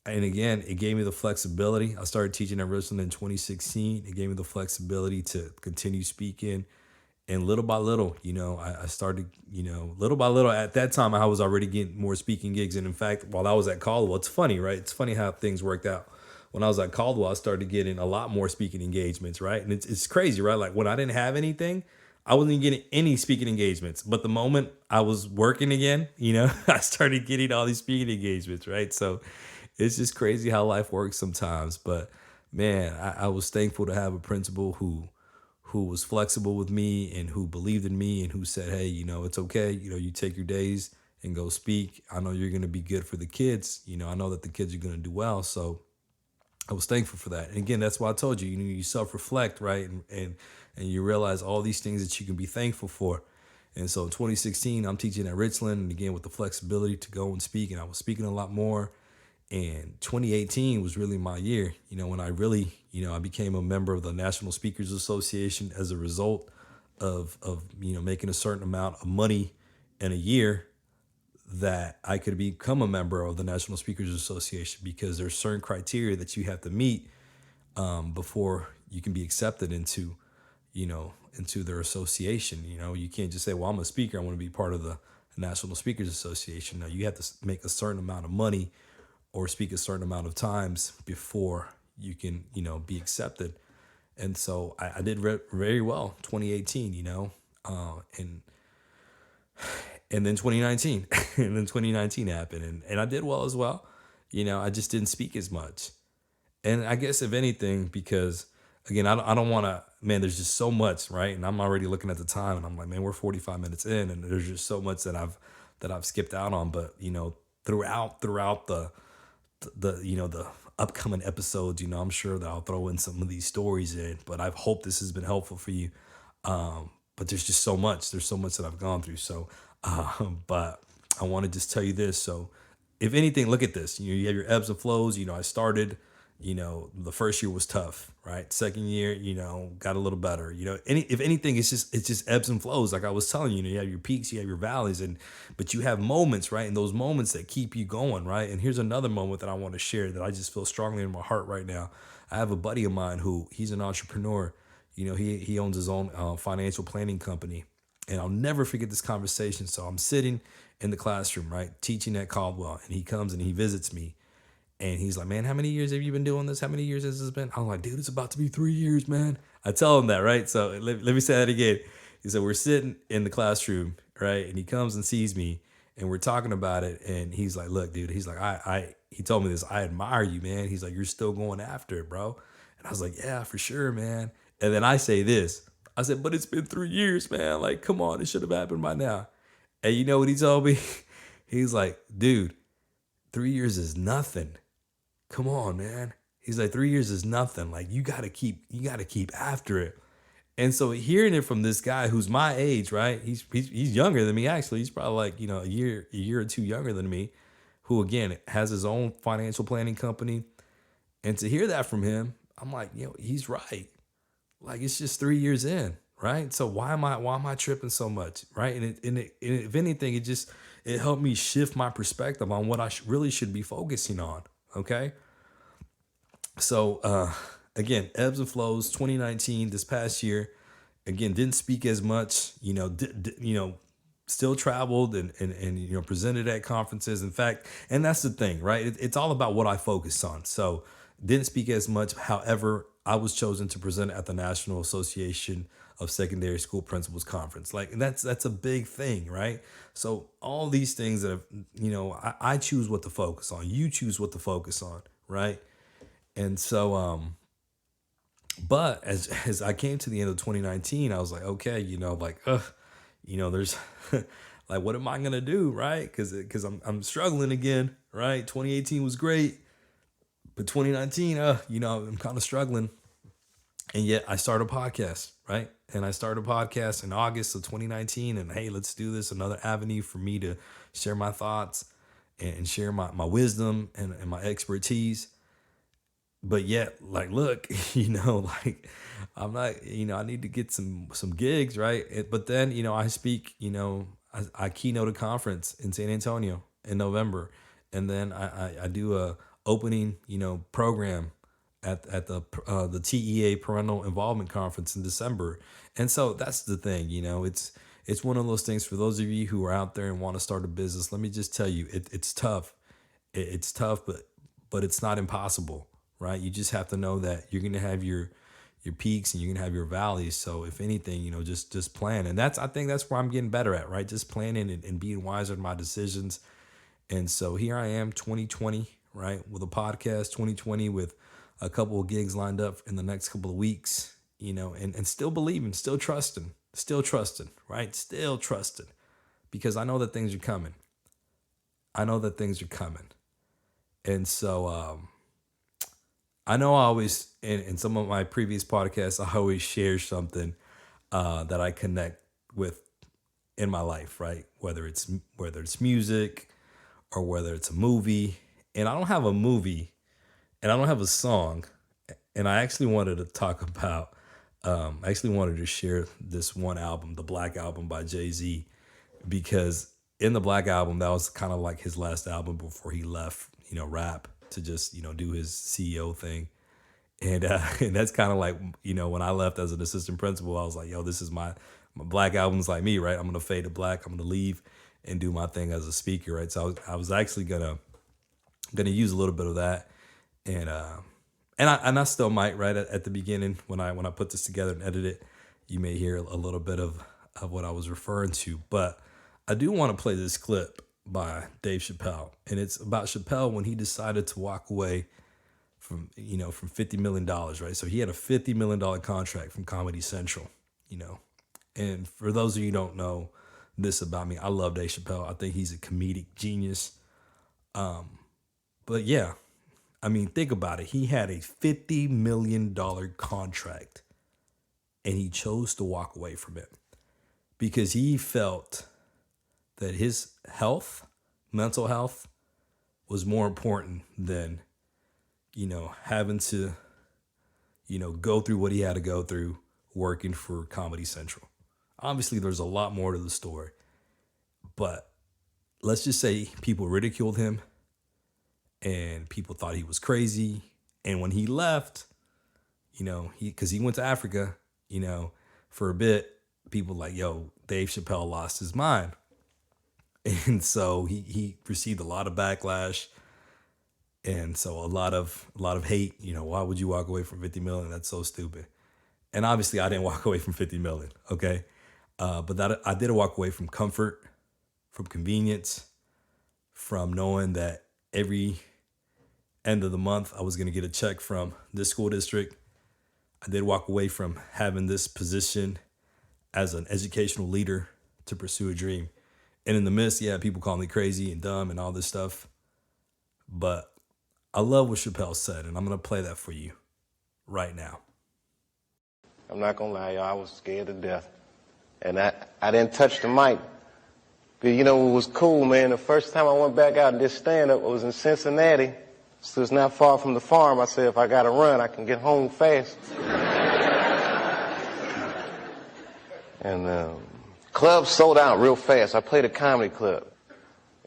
and again, it gave me the flexibility. I started teaching at Richland in 2016. It gave me the flexibility to continue speaking. And little by little, I started, little by little. At that time, I was already getting more speaking gigs. And in fact, while I was at Caldwell, it's funny, right? It's funny how things worked out. When I was at Caldwell, I started getting a lot more speaking engagements, right? And it's crazy, right? Like when I didn't have anything, I wasn't getting any speaking engagements. But the moment I was working again, I started getting all these speaking engagements, right? So it's just crazy how life works sometimes. But man, I was thankful to have a principal who was flexible with me and who believed in me and who said, "Hey, it's okay. You take your days and go speak. I know you're going to be good for the kids. I know that the kids are going to do well." So I was thankful for that. And again, that's why I told you, you self-reflect, right? And you realize all these things that you can be thankful for. And so in 2016, I'm teaching at Richland, and again, with the flexibility to go and speak, and I was speaking a lot more. And 2018 was really my year, when I really, I became a member of the National Speakers Association as a result of making a certain amount of money in a year that I could become a member of the National Speakers Association, because there's certain criteria that you have to meet before you can be accepted into their association. You can't just say, "Well, I'm a speaker, I want to be part of the National Speakers Association." No, you have to make a certain amount of money or speak a certain amount of times before you can, be accepted. And so I did very well 2018, and then 2019, and then 2019 happened, and I did well as well. I just didn't speak as much. And I guess if anything, because again, I don't want to, man, there's just so much, right? And I'm already looking at the time and I'm like, man, we're 45 minutes in and there's just so much that I've skipped out on. But, throughout the upcoming episodes, I'm sure that I'll throw in some of these stories in, but I hope this has been helpful for you. But there's just so much. There's so much that I've gone through. So, but I want to just tell you this. So if anything, look at this. You have your ebbs and flows. I started, The first year was tough, right? Second year, got a little better. If anything, it's just ebbs and flows. Like I was telling you, you have your peaks, you have your valleys, but you have moments, right? And those moments that keep you going, right? And here's another moment that I want to share that I just feel strongly in my heart right now. I have a buddy of mine who he's an entrepreneur. He owns his own financial planning company, and I'll never forget this conversation. So I'm sitting in the classroom, right, teaching at Caldwell, and he comes and he visits me. And he's like, man, how many years have you been doing this? How many years has this been? I'm like, dude, it's about to be 3 years, man. I tell him that, right? So let me say that again. He said, we're sitting in the classroom, right? And he comes and sees me and we're talking about it. And he's like, look, dude, he's like, he told me this, I admire you, man. He's like, you're still going after it, bro. And I was like, yeah, for sure, man. And then I say this, I said, but it's been 3 years, man. Like, come on, it should have happened by now. And you know what he told me? He's like, dude, 3 years is nothing. Come on, man. He's like, 3 years is nothing. Like you gotta keep after it. And so hearing it from this guy who's my age, right? He's younger than me actually. He's probably like, a year or two younger than me, who again has his own financial planning company. And to hear that from him, I'm like, he's right. Like it's just 3 years in, right? So why am I tripping so much, right? And if anything, it helped me shift my perspective on what I really should be focusing on. Okay. So, again, ebbs and flows, 2019, this past year, again, didn't speak as much, still traveled and presented at conferences. In fact, and that's the thing, right? It's all about what I focus on. So didn't speak as much. However, I was chosen to present at the National Association of Secondary School Principals Conference. Like, and that's a big thing, right? So all these things that have, I choose what to focus on. You choose what to focus on, right? And so, but as I came to the end of 2019, I was like, okay, there's like, what am I gonna do, right? Because I'm struggling again, right? 2018 was great, but 2019, I'm kind of struggling. And yet I started a podcast, right? And I started a podcast in August of 2019. And hey, let's do this. Another avenue for me to share my thoughts and share my wisdom and my expertise. But yet, like, look, like I'm not, I need to get some gigs, right? But then, I speak, I keynote a conference in San Antonio in November. And then I do a opening, program at the TEA Parental Involvement Conference in December. And so that's the thing, it's one of those things for those of you who are out there and want to start a business. Let me just tell you, it's tough. It's tough, but it's not impossible, right? You just have to know that you're going to have your peaks and you're going to have your valleys. So if anything, just plan. And I think that's where I'm getting better at, right? Just planning and being wiser in my decisions. And so here I am, 2020, right? With a podcast, 2020 with a couple of gigs lined up in the next couple of weeks, and still believing, still trusting, right? Still trusting, because I know that things are coming. And so, I know I always, in some of my previous podcasts, I always share something that I connect with in my life, right? Whether it's music or whether it's a movie. And I don't have a movie and I don't have a song. And I actually wanted to talk about, I actually wanted to share this one album, the Black Album by Jay-Z, because in the Black Album, that was kind of like his last album before he left, rap to just, do his CEO thing. And that's kind of like, when I left as an assistant principal, I was like, yo, this is my Black Album's like me, right? I'm going to fade to black. I'm going to leave and do my thing as a speaker, right? So I was actually going to use a little bit of that. And I still might, right? At the beginning, when I put this together and edit it, you may hear a little bit of what I was referring to. But I do want to play this clip by Dave Chappelle. And it's about Chappelle when he decided to walk away from $50 million, right? So he had a $50 million contract from Comedy Central, And for those of you who don't know this about me, I love Dave Chappelle. I think he's a comedic genius. But yeah, I mean, think about it. He had a $50 million contract and he chose to walk away from it because he felt that his health, mental health, was more important than having to, go through what he had to go through working for Comedy Central. Obviously, there's a lot more to the story, but let's just say people ridiculed him and people thought he was crazy. And when he left, because he went to Africa, for a bit, people like, yo, Dave Chappelle lost his mind. And so he received a lot of backlash. And so a lot of hate, why would you walk away from 50 million? That's so stupid. And obviously I didn't walk away from 50 million. Okay. But that I did walk away from comfort, from convenience, from knowing that every end of the month I was going to get a check from this school district. I did walk away from having this position as an educational leader to pursue a dream. And in the midst, yeah, people call me crazy and dumb and all this stuff. But I love what Chappelle said, and I'm going to play that for you right now.
I'm not going to lie, y'all, I was scared to death. And I didn't touch the mic. But it was cool, man. The first time I went back out and did stand-up, it was in Cincinnati. So it's not far from the farm. I said, if I got to run, I can get home fast. And club sold out real fast. I played a comedy club.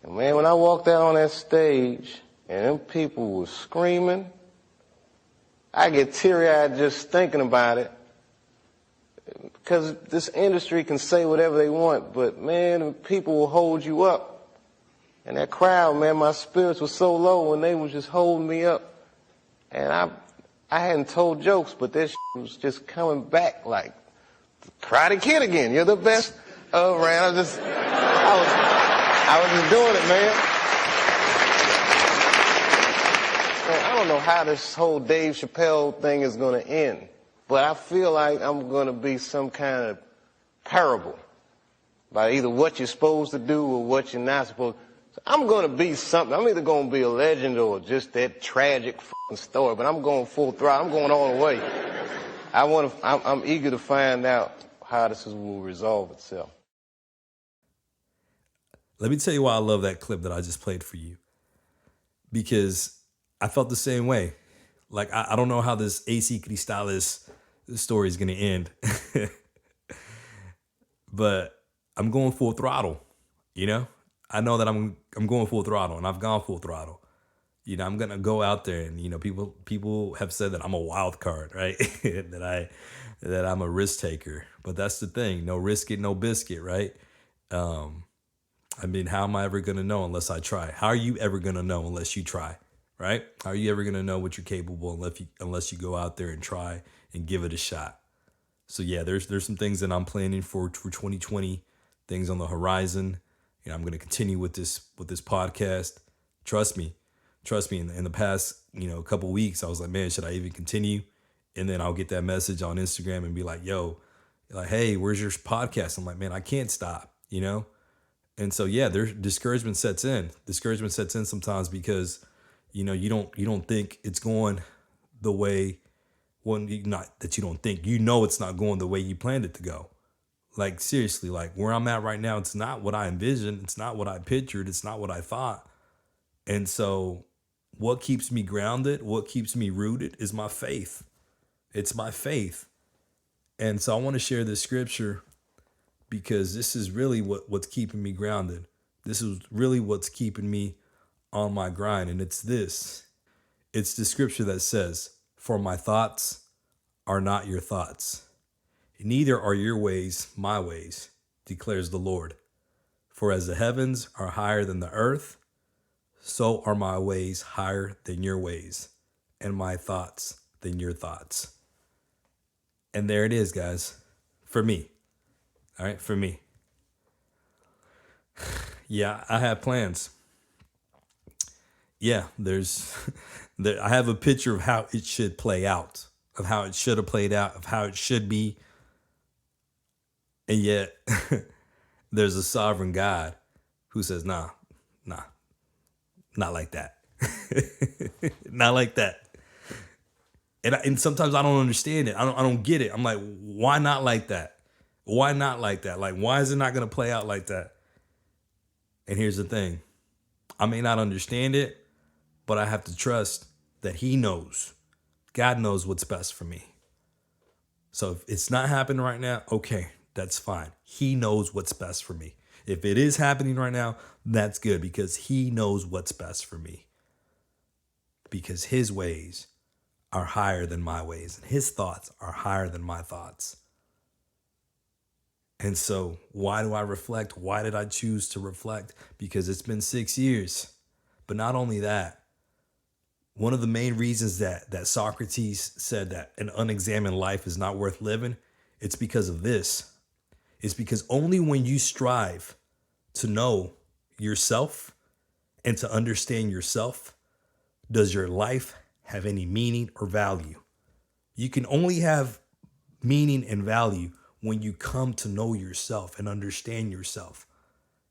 And, man, when I walked out on that stage and them people were screaming, I get teary-eyed just thinking about it. Because this industry can say whatever they want, but, man, people will hold you up. And that crowd, man, my spirits were so low when they was just holding me up. And I hadn't told jokes, but this was just coming back like the Karate Kid again. You're the best around. I was just doing it, man. Man, I don't know how this whole Dave Chappelle thing is going to end, but I feel like I'm going to be some kind of parable by either what you're supposed to do or what you're not supposed to. So I'm going to be something. I'm either going to be a legend or just that tragic story, but I'm going full throttle. I'm going all the way. I'm eager to find out how this will resolve itself.
Let me tell you why I love that clip that I just played for you. Because I felt the same way. Like, I don't know how this AC Cristales story is going to end. But I'm going full throttle, I know that I'm going full throttle, and I've gone full throttle. I'm going to go out there, and, people have said that I'm a wild card, right? that I'm a risk taker. But that's the thing. No risk it, no biscuit, right? How am I ever going to know unless I try? How are you ever going to know unless you try, right? How are you ever going to know what you're capable unless you go out there and try and give it a shot? So, yeah, there's some things that I'm planning for 2020, things on the horizon. I'm going to continue with this podcast. Trust me. In the past, couple weeks, I was like, man, should I even continue? And then I'll get that message on Instagram and be like, yo, like, hey, where's your podcast? I'm like, man, I can't stop, And so, yeah, there's discouragement sets in. Discouragement sets in sometimes because, you don't think it's going the way, not that you don't think, it's not going the way you planned it to go. Like, seriously, like where I'm at right now, it's not what I envisioned. It's not what I pictured. It's not what I thought. And so what keeps me grounded, what keeps me rooted is my faith. It's my faith. And so I want to share this scripture because this is really what's keeping me grounded. This is really what's keeping me on my grind. And it's this. It's the scripture that says, for my thoughts are not your thoughts. Neither are your ways my ways, declares the Lord. For as the heavens are higher than the earth, so are my ways higher than your ways, and my thoughts than your thoughts. And there it is, guys, for me. All right, for me. Yeah, I have plans. Yeah, I have a picture of how it should play out, of how it should have played out, of how it should be. And yet, there's a sovereign God who says, nah, not like that. Not like that. And sometimes I don't understand it. I don't get it. I'm like, why not like that? Why not like that? Like, why is it not going to play out like that? And here's the thing. I may not understand it, but I have to trust that he knows. God knows what's best for me. So if it's not happening right now, okay, that's fine. He knows what's best for me. If it is happening right now, that's good because he knows what's best for me. Because his ways are higher than my ways and his thoughts are higher than my thoughts. And so why do I reflect? Why did I choose to reflect? Because it's been 6 years. But not only that, one of the main reasons that Socrates said that an unexamined life is not worth living, it's because of this. It's because only when you strive to know yourself and to understand yourself does your life have any meaning or value. You can only have meaning and value when you come to know yourself and understand yourself.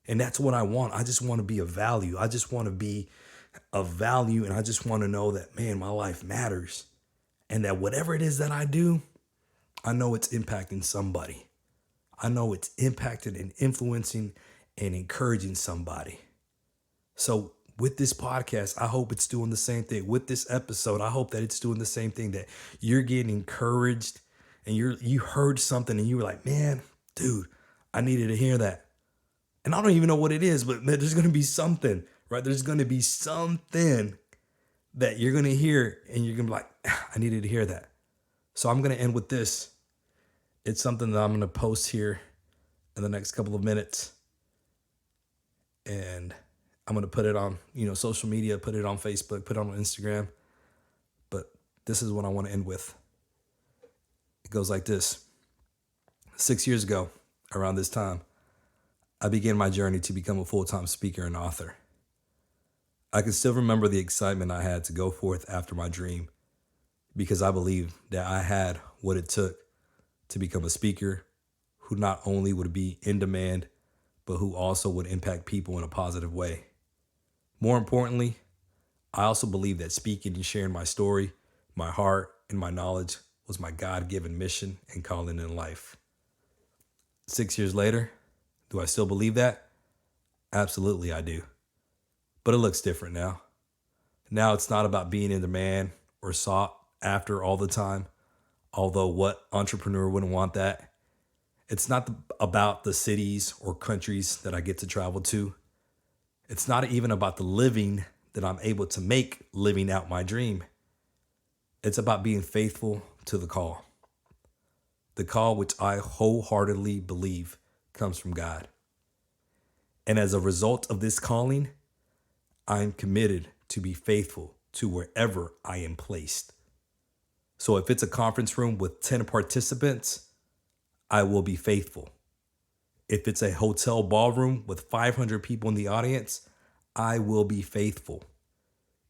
And that's what I want. I just want to be of value. I just want to be of value. And I just want to know that, man, my life matters. And that whatever it is that I do, I know it's impacting somebody. I know it's impacting and influencing and encouraging somebody. So with this podcast, I hope it's doing the same thing. With this episode, I hope that it's doing the same thing, that you're getting encouraged and you heard something and you were like, man, dude, I needed to hear that. And I don't even know what it is, but there's going to be something, right? There's going to be something that you're going to hear and you're going to be like, I needed to hear that. So I'm going to end with this. It's something that I'm going to post here in the next couple of minutes. And I'm going to put it on, social media, put it on Facebook, put it on Instagram. But this is what I want to end with. It goes like this. 6 years ago, around this time, I began my journey to become a full-time speaker and author. I can still remember the excitement I had to go forth after my dream because I believed that I had what it took to become a speaker who not only would be in demand, but who also would impact people in a positive way. More importantly, I also believe that speaking and sharing my story, my heart, and my knowledge was my God-given mission and calling in life. 6 years later, do I still believe that? Absolutely, I do. But it looks different now. Now it's not about being in demand or sought after all the time, although what entrepreneur wouldn't want that? It's not about the cities or countries that I get to travel to. It's not even about the living that I'm able to make living out my dream. It's about being faithful to the call. The call which I wholeheartedly believe comes from God. And as a result of this calling, I am committed to be faithful to wherever I am placed. So if it's a conference room with 10 participants, I will be faithful. If it's a hotel ballroom with 500 people in the audience, I will be faithful.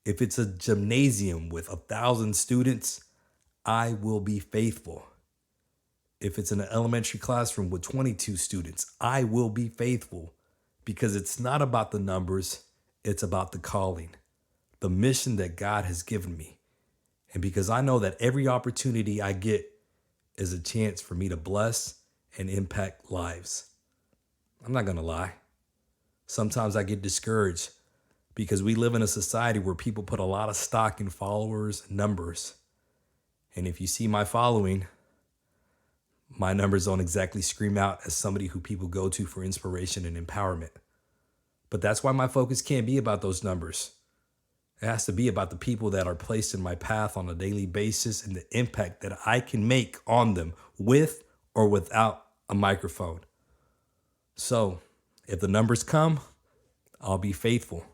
If it's a gymnasium with 1,000 students, I will be faithful. If it's in an elementary classroom with 22 students, I will be faithful because it's not about the numbers, it's about the calling, the mission that God has given me. And because I know that every opportunity I get is a chance for me to bless and impact lives. I'm not going to lie. Sometimes I get discouraged because we live in a society where people put a lot of stock in followers and numbers. And if you see my following, my numbers don't exactly scream out as somebody who people go to for inspiration and empowerment. But that's why my focus can't be about those numbers. It has to be about the people that are placed in my path on a daily basis and the impact that I can make on them with or without a microphone. So if the numbers come, I'll be faithful.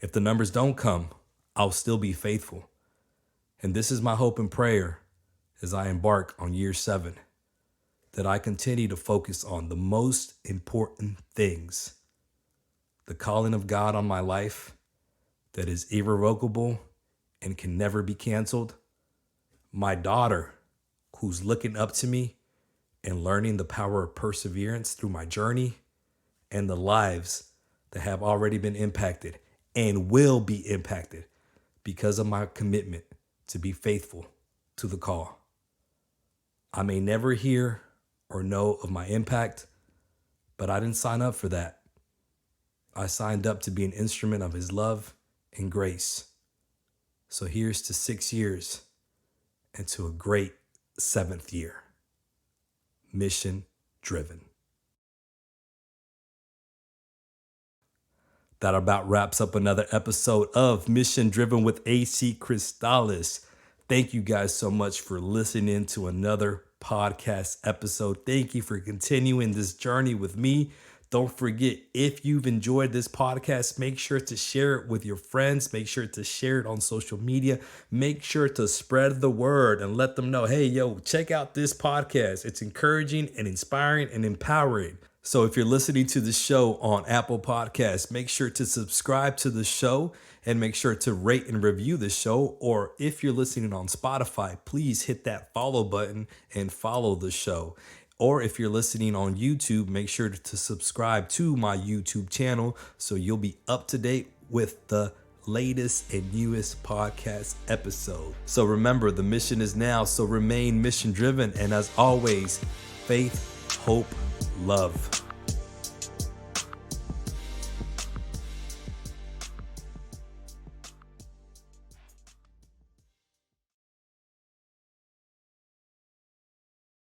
If the numbers don't come, I'll still be faithful. And this is my hope and prayer as I embark on year 7, that I continue to focus on the most important things. The calling of God on my life that is irrevocable and can never be canceled. My daughter, who's looking up to me and learning the power of perseverance through my journey, and the lives that have already been impacted and will be impacted because of my commitment to be faithful to the call. I may never hear or know of my impact, but I didn't sign up for that. I signed up to be an instrument of His love and grace. So here's to 6 years and to a great 7th year. Mission driven. That about wraps up another episode of Mission Driven with AC Cristales. Thank you guys so much for listening to another podcast episode. Thank you for continuing this journey with me. Don't forget, if you've enjoyed this podcast, make sure to share it with your friends. Make sure to share it on social media. Make sure to spread the word and let them know, hey, yo, check out this podcast. It's encouraging and inspiring and empowering. So if you're listening to the show on Apple Podcasts, make sure to subscribe to the show and make sure to rate and review the show. Or if you're listening on Spotify, please hit that follow button and follow the show. Or if you're listening on YouTube, make sure to subscribe to my YouTube channel so you'll be up to date with the latest and newest podcast episode. So remember, the mission is now, so remain mission driven. And as always, faith, hope, love.